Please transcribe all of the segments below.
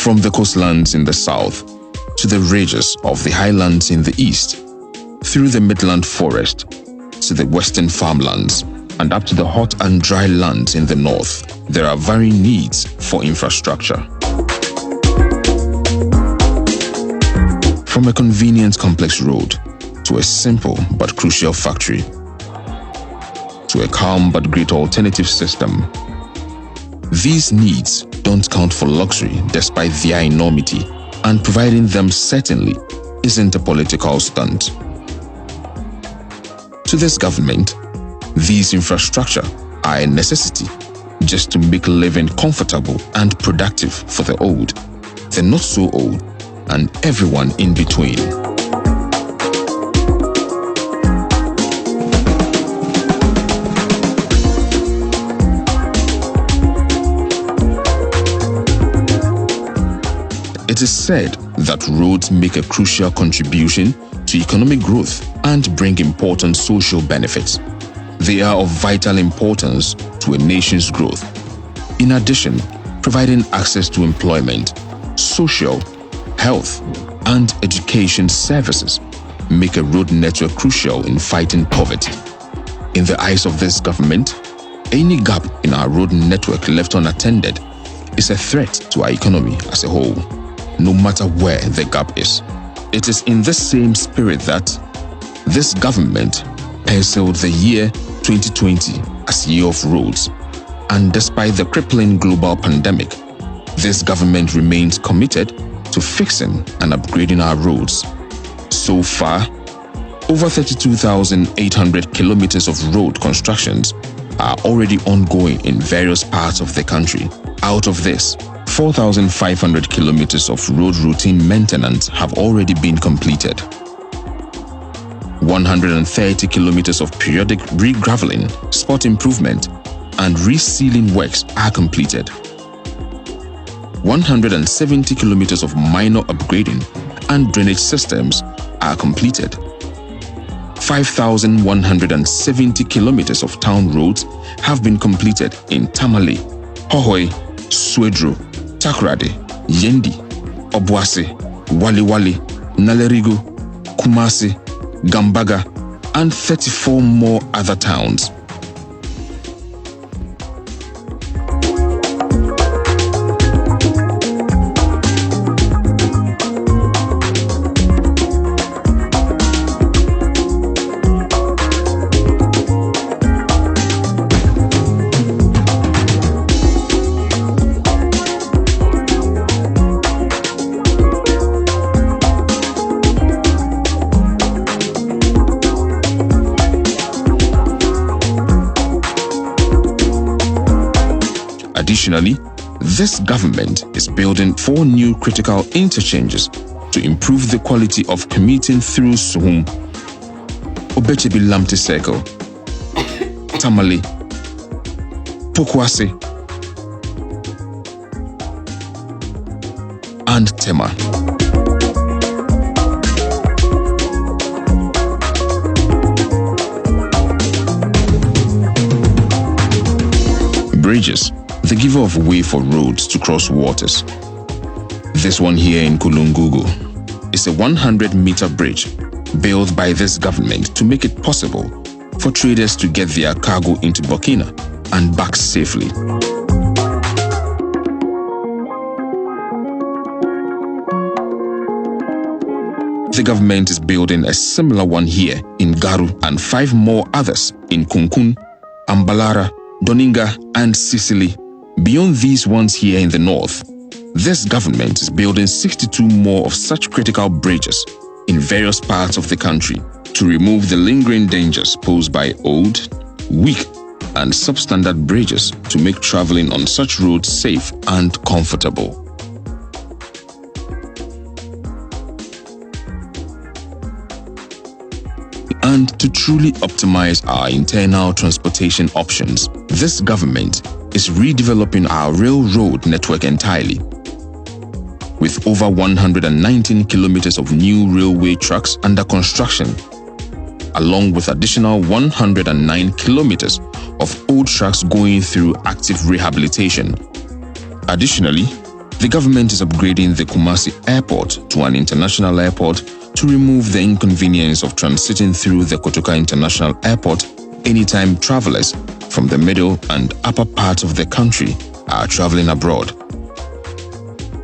From the coastlands in the south to the ridges of the highlands in the east, through the midland forest to the western farmlands, and up to the hot and dry lands in the north, there are varying needs for infrastructure. From a convenient complex road to a simple but crucial factory, to a calm but great alternative system, these needs don't count for luxury despite their enormity, and providing them certainly isn't a political stunt. To this government, these infrastructure are a necessity just to make living comfortable and productive for the old, the not so old, and everyone in between. It is said that roads make a crucial contribution to economic growth and bring important social benefits. They are of vital importance to a nation's growth. In addition, providing access to employment, social, health, and education services make a road network crucial in fighting poverty. In the eyes of this government, any gap in our road network left unattended is a threat to our economy as a whole, no matter where the gap is. It is in this same spirit that this government penciled the year 2020 as Year of Roads, and despite the crippling global pandemic, this government remains committed to fixing and upgrading our roads. So far, over 32,800 kilometers of road constructions are already ongoing in various parts of the country. Out of this, 4,500 kilometers of road routine maintenance have already been completed. 130 kilometers of periodic re-graveling, spot improvement, and resealing works are completed. 170 kilometers of minor upgrading and drainage systems are completed. 5,170 kilometers of town roads have been completed in Tamale, Hohoe, Swedro, Takoradi, Yendi, Obuasi, Waliwali, Nalerigo, Kumasi, Gambaga, and 34 more other towns. Additionally, this government is building 4 new critical interchanges to improve the quality of commuting through Suhum, Obechebi Lamte Circle, Tamale, Pokwase, and Tema. Bridges, the giver of way for roads to cross waters. This one here in Kulungugu is a 100-meter bridge built by this government to make it possible for traders to get their cargo into Burkina and back safely. The government is building a similar one here in Garu and 5 more others in Kunkun, Ambalara, Doninga, and Sicily. Beyond these ones here in the north, this government is building 62 more of such critical bridges in various parts of the country to remove the lingering dangers posed by old, weak, and substandard bridges to make traveling on such roads safe and comfortable. And to truly optimize our internal transportation options, this government is redeveloping our railroad network entirely. With over 119 kilometers of new railway tracks under construction, along with additional 109 kilometers of old tracks going through active rehabilitation. Additionally, The government is upgrading the Kumasi airport to an international airport to remove the inconvenience of transiting through the Kotoka International Airport anytime travelers from the middle and upper parts of the country are traveling abroad.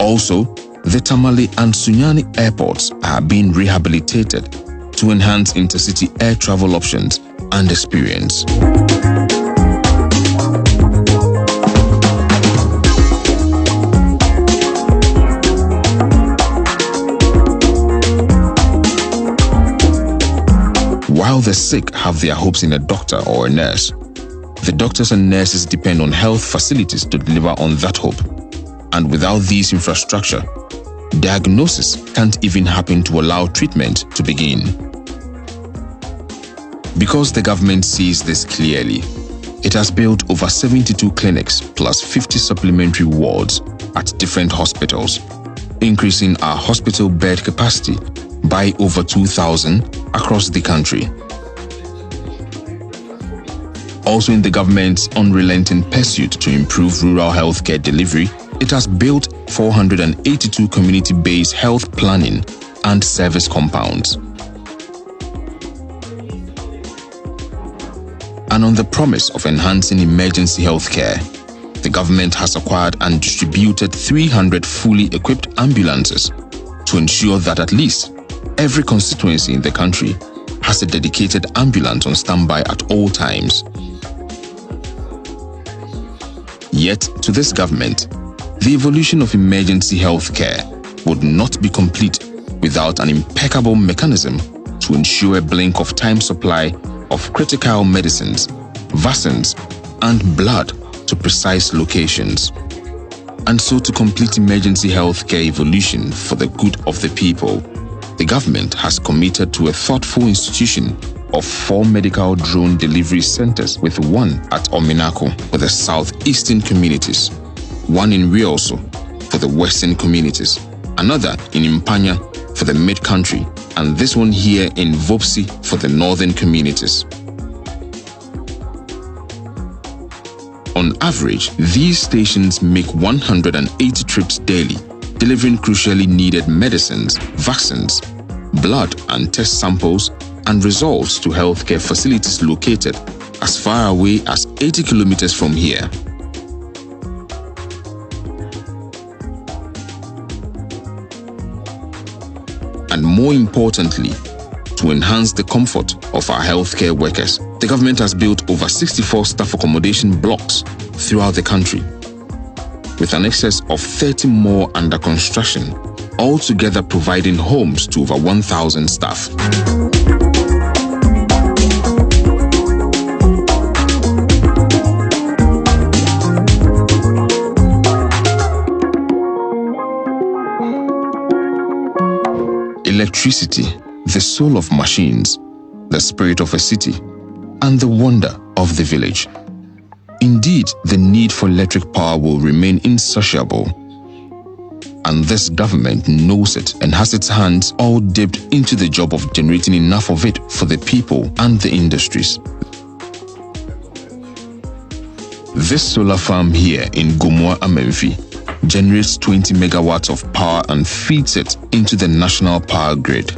Also, the Tamale and Sunyani airports are being rehabilitated to enhance intercity air travel options and experience. While the sick have their hopes in a doctor or a nurse, the doctors and nurses depend on health facilities to deliver on that hope. And without this infrastructure, diagnosis can't even happen to allow treatment to begin. Because the government sees this clearly, it has built over 72 clinics plus 50 supplementary wards at different hospitals, increasing our hospital bed capacity by over 2,000 across the country. Also, in the government's unrelenting pursuit to improve rural healthcare delivery, it has built 482 community-based health planning and service compounds. And on the promise of enhancing emergency healthcare, the government has acquired and distributed 300 fully equipped ambulances to ensure that at least every constituency in the country has a dedicated ambulance on standby at all times. Yet, to this government, the evolution of emergency healthcare would not be complete without an impeccable mechanism to ensure a blink of time supply of critical medicines, vaccines, and blood to precise locations. And so, to complete emergency healthcare evolution for the good of the people, the government has committed to a thoughtful institution of 4 medical drone delivery centers, with one at Ominako for the southeastern communities, one in Rioso for the western communities, another in Impanya for the mid-country, and this one here in Vopsi for the northern communities. On average, these stations make 180 trips daily, delivering crucially needed medicines, vaccines, blood and test samples, and results to healthcare facilities located as far away as 80 kilometers from here. And more importantly, to enhance the comfort of our healthcare workers, the government has built over 64 staff accommodation blocks throughout the country, with an excess of 30 more under construction, altogether providing homes to over 1,000 staff. Electricity, the soul of machines, the spirit of a city, and the wonder of the village. Indeed, the need for electric power will remain insatiable. And this government knows it and has its hands all dipped into the job of generating enough of it for the people and the industries. This solar farm here in Gomua Amenfi generates 20 megawatts of power and feeds it into the national power grid.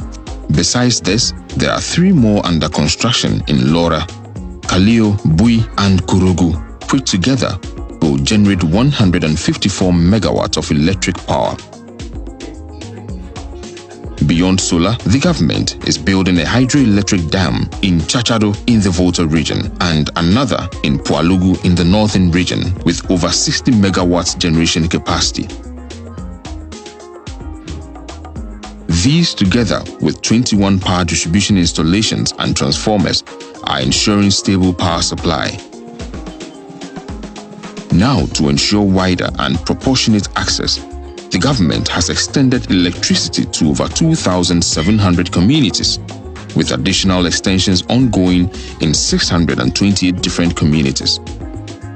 Besides this, there are 3 more under construction in Lora, Kalio, Bui, and Kurugu, which together will generate 154 megawatts of electric power. Beyond solar, the government is building a hydroelectric dam in Chachado in the Volta region and another in Pualugu in the northern region with over 60 megawatts generation capacity. These, together with 21 power distribution installations and transformers, are ensuring stable power supply. Now, to ensure wider and proportionate access, the government has extended electricity to over 2,700 communities, with additional extensions ongoing in 628 different communities.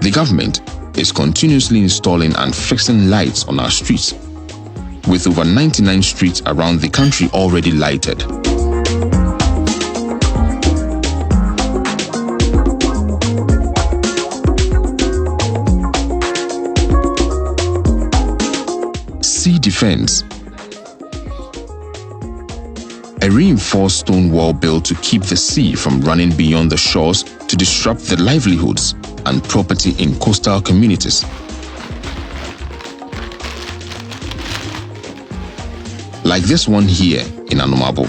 The government is continuously installing and fixing lights on our streets, with over 99 streets around the country already lighted. Sea defense. A reinforced stone wall built to keep the sea from running beyond the shores to disrupt the livelihoods and property in coastal communities. Like this one here in Anomabo,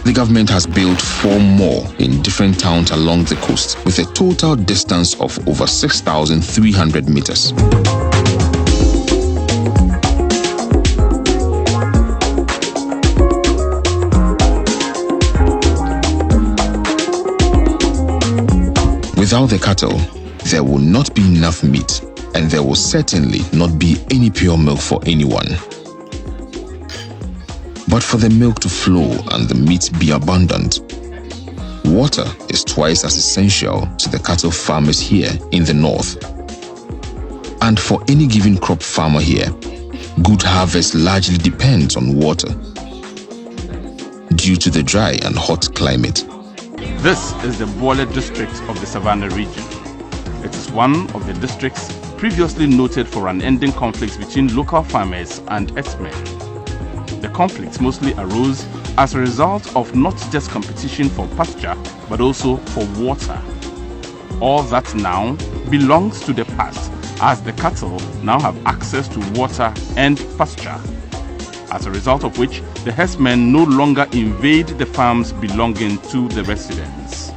the government has built 4 more in different towns along the coast with a total distance of over 6,300 meters. Without the cattle, there will not be enough meat, and there will certainly not be any pure milk for anyone. But for the milk to flow and the meat be abundant, water is twice as essential to the cattle farmers here in the north. And for any given crop farmer here, good harvest largely depends on water due to the dry and hot climate. This is the Bole district of the Savannah region. It is one of the districts previously noted for unending conflicts between local farmers and herdsmen. The conflicts mostly arose as a result of not just competition for pasture, but also for water. All that now belongs to the past, as the cattle now have access to water and pasture. As a result of which, the herdsmen no longer invade the farms belonging to the residents.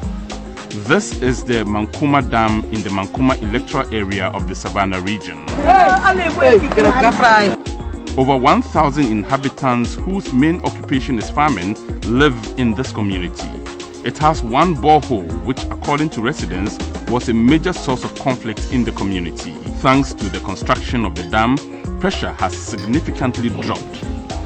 This is the Mankuma Dam in the Mankuma electoral area of the Savannah region. Over 1,000 inhabitants whose main occupation is farming live in this community. It has one borehole which, according to residents, was a major source of conflict in the community. Thanks to the construction of the dam, pressure has significantly dropped.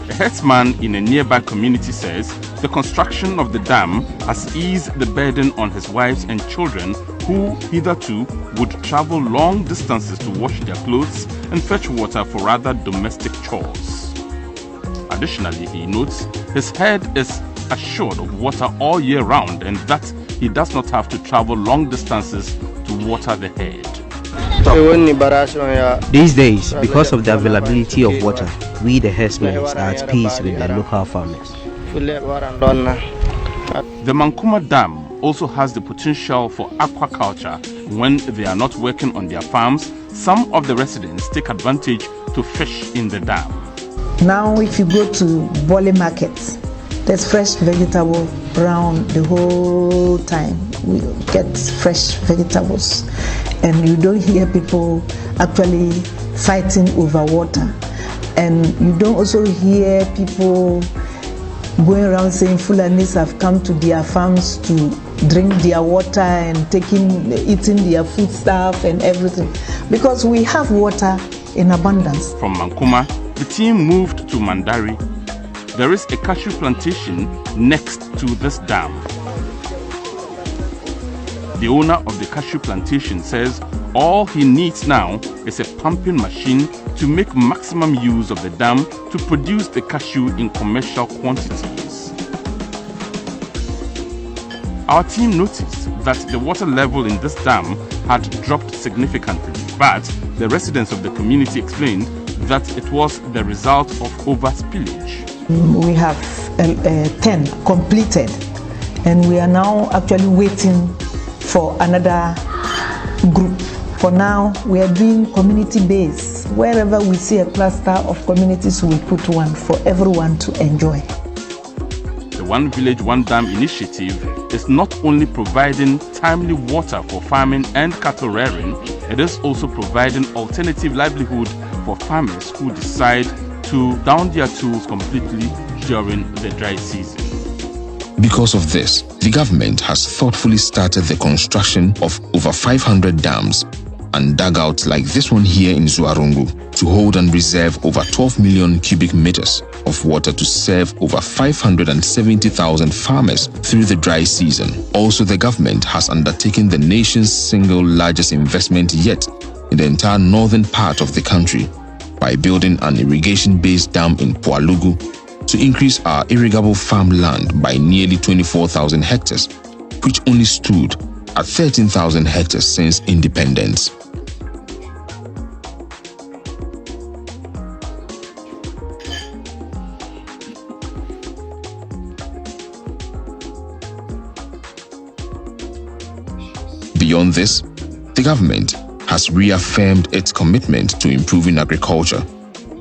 A herdsman in a nearby community says the construction of the dam has eased the burden on his wives and children who hitherto would travel long distances to wash their clothes and fetch water for other domestic chores. Additionally, he notes his herd is assured of water all year round and that he does not have to travel long distances to water the herd. These days, because of the availability of water, we the herdsmen are at peace with the local farmers. The Mankuma Dam also has the potential for aquaculture. When they are not working on their farms, some of the residents take advantage to fish in the dam. Now if you go to Bole Market, there's fresh vegetable around the whole time. We get fresh vegetables and you don't hear people actually fighting over water. And you don't also hear people going around saying Fulanis have come to their farms to drink their water and eating their food stuff and everything. Because we have water in abundance. From Mankuma, the team moved to Mandari. There is a cashew plantation next to this dam. The owner of the cashew plantation says all he needs now is a pumping machine to make maximum use of the dam to produce the cashew in commercial quantities. Our team noticed that the water level in this dam had dropped significantly, but the residents of the community explained that it was the result of overspillage. We have 10 completed and we are now actually waiting for another group. For now, we are doing community based. Wherever we see a cluster of communities, we put one for everyone to enjoy. The One Village, One Dam initiative is not only providing timely water for farming and cattle rearing, it is also providing alternative livelihood for farmers who decide to down their tools completely during the dry season. Because of this, the government has thoughtfully started the construction of over 500 dams and dugouts like this one here in Zuarungu to hold and reserve over 12 million cubic meters of water to serve over 570,000 farmers through the dry season. Also, the government has undertaken the nation's single largest investment yet in the entire northern part of the country by building an irrigation-based dam in Pualugu to increase our irrigable farmland by nearly 24,000 hectares, which only stood at 13,000 hectares since independence. Beyond this, the government has reaffirmed its commitment to improving agriculture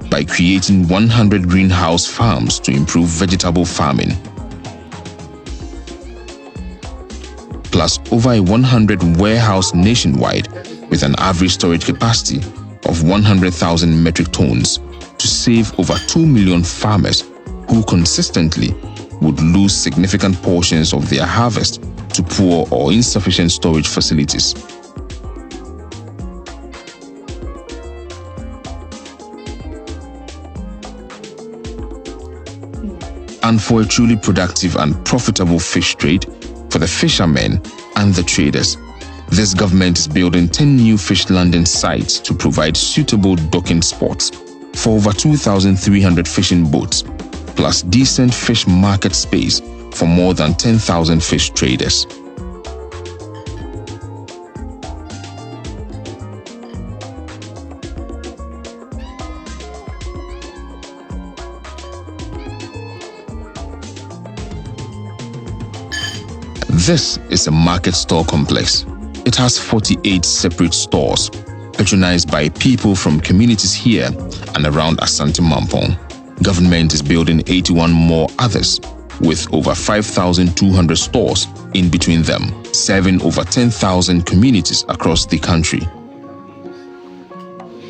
by creating 100 greenhouse farms to improve vegetable farming, plus over 100 warehouse nationwide with an average storage capacity of 100,000 metric tons to save over 2 million farmers who consistently would lose significant portions of their harvest to poor or insufficient storage facilities. And for a truly productive and profitable fish trade for the fishermen and the traders, this government is building 10 new fish landing sites to provide suitable docking spots for over 2,300 fishing boats, plus decent fish market space for more than 10,000 fish traders. This is a market store complex. It has 48 separate stores, patronized by people from communities here and around Asante Mampong. Government is building 81 more others, with over 5,200 stores in between them, serving over 10,000 communities across the country.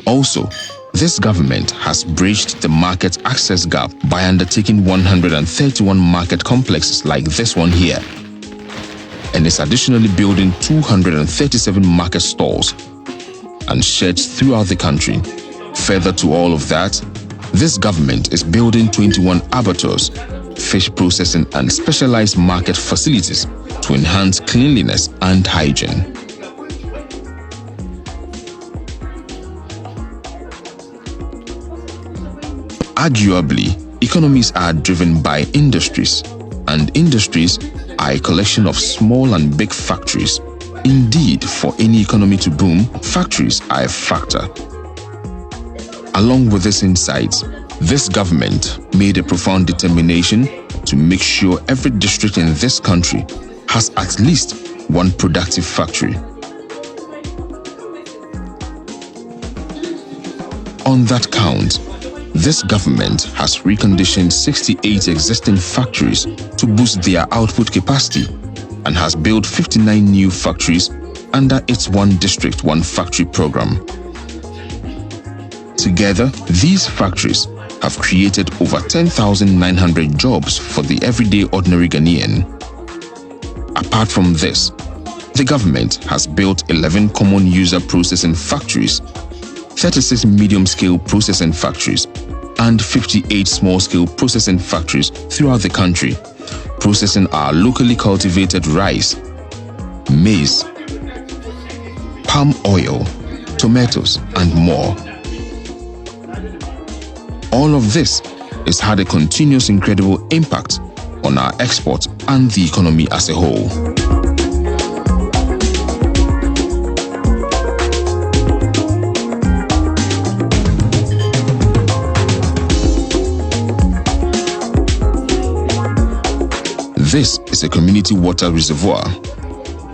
Also, this government has bridged the market access gap by undertaking 131 market complexes like this one here, and is additionally building 237 market stalls and sheds throughout the country. Further to all of that, this government is building 21 abattoirs, fish processing and specialized market facilities to enhance cleanliness and hygiene. Arguably, economies are driven by industries, and industries are a collection of small and big factories. Indeed, for any economy to boom, factories are a factor. Along with this insight, this government made a profound determination to make sure every district in this country has at least one productive factory. On that count, this government has reconditioned 68 existing factories to boost their output capacity and has built 59 new factories under its One District, One Factory program. Together, these factories have created over 10,900 jobs for the everyday ordinary Ghanaian. Apart from this, the government has built 11 common user processing factories, 36 medium-scale processing factories, and 58 small-scale processing factories throughout the country, processing our locally cultivated rice, maize, palm oil, tomatoes, and more. All of this has had a continuous incredible impact on our exports and the economy as a whole. This is a community water reservoir.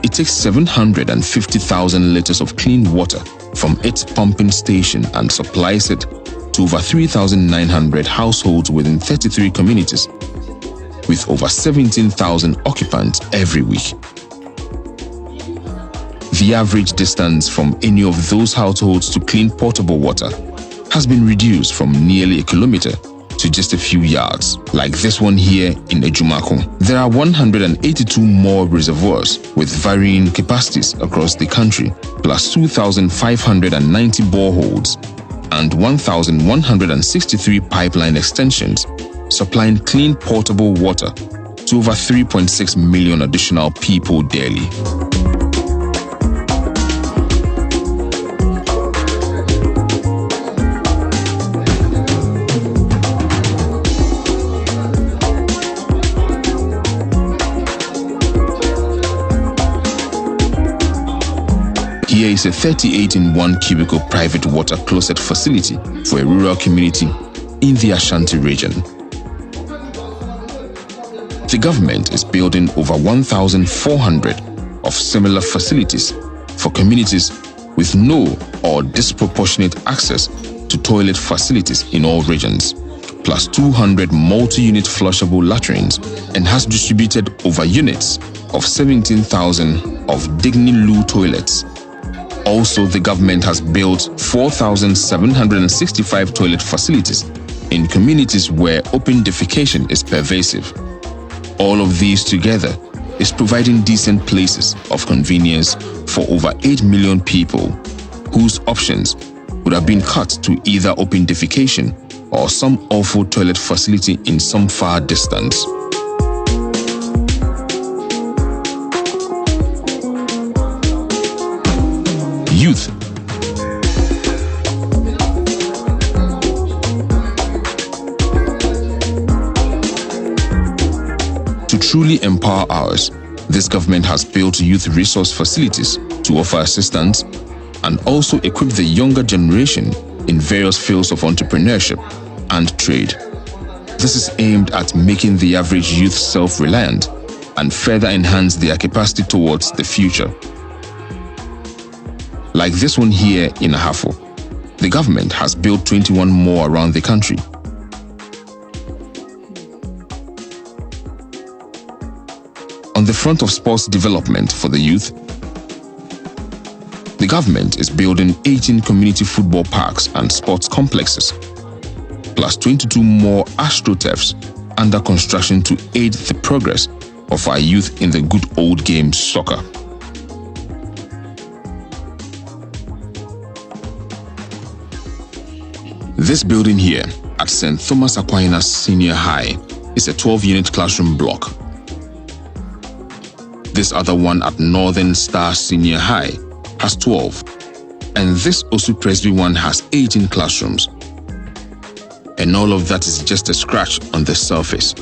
It takes 750,000 liters of clean water from its pumping station and supplies it to over 3,900 households within 33 communities, with over 17,000 occupants every week. The average distance from any of those households to clean potable water has been reduced from nearly a kilometer to just a few yards, like this one here in Ejumako. There are 182 more reservoirs with varying capacities across the country, plus 2,590 boreholes and 1,163 pipeline extensions, supplying clean potable water to over 3.6 million additional people daily. Here is a 38-in-1 cubicle private water closet facility for a rural community in the Ashanti region. The government is building over 1,400 of similar facilities for communities with no or disproportionate access to toilet facilities in all regions, plus 200 multi-unit flushable latrines, and has distributed over units of 17,000 of Digni-Lu toilets. Also, the government has built 4,765 toilet facilities in communities where open defecation is pervasive. All of these together is providing decent places of convenience for over 8 million people whose options would have been cut to either open defecation or some awful toilet facility in some far distance. Youth. To truly empower ours, this government has built youth resource facilities to offer assistance and also equip the younger generation in various fields of entrepreneurship and trade. This is aimed at making the average youth self-reliant and further enhance their capacity towards the future. Like this one here in Ahafo, the government has built 21 more around the country. On the front of sports development for the youth, the government is building 18 community football parks and sports complexes, plus 22 more astroturfs under construction to aid the progress of our youth in the good old game soccer. This building here at St. Thomas Aquinas Senior High is a 12-unit classroom block. This other one at Northern Star Senior High has 12, and this Osu Presby one has 18 classrooms. And all of that is just a scratch on the surface.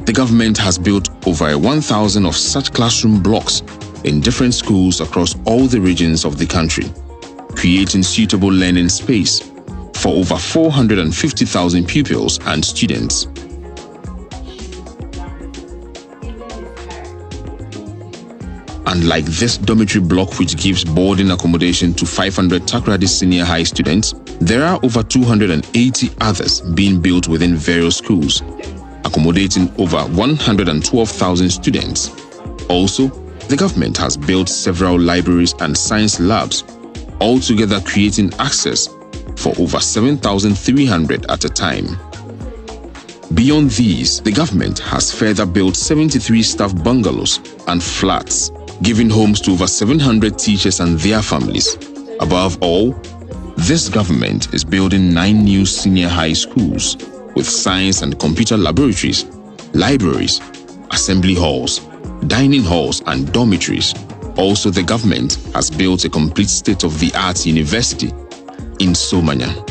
The government has built over 1,000 of such classroom blocks in different schools across all the regions of the country, creating suitable learning space for over 450,000 pupils and students. Unlike this dormitory block which gives boarding accommodation to 500 Takoradi Senior High students, there are over 280 others being built within various schools, accommodating over 112,000 students. Also, the government has built several libraries and science labs, altogether creating access for over 7,300 at a time. Beyond these, the government has further built 73 staff bungalows and flats, giving homes to over 700 teachers and their families. Above all, this government is building 9 new senior high schools with science and computer laboratories, libraries, assembly halls, dining halls, and dormitories. Also, the government has built a complete state-of-the-art university in Somanya.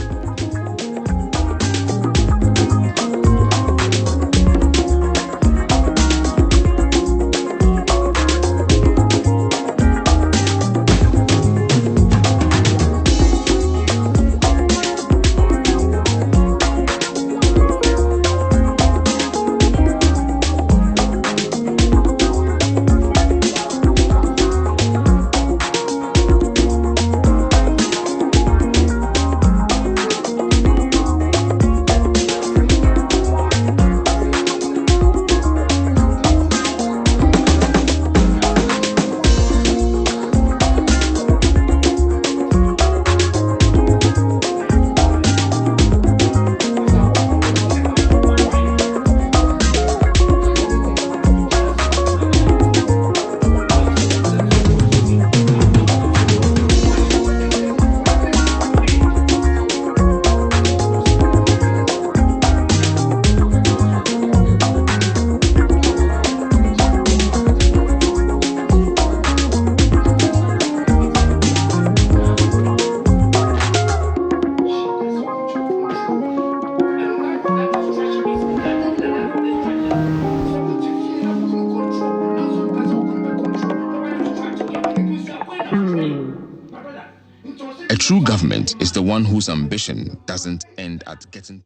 A true government is the one whose ambition doesn't end at getting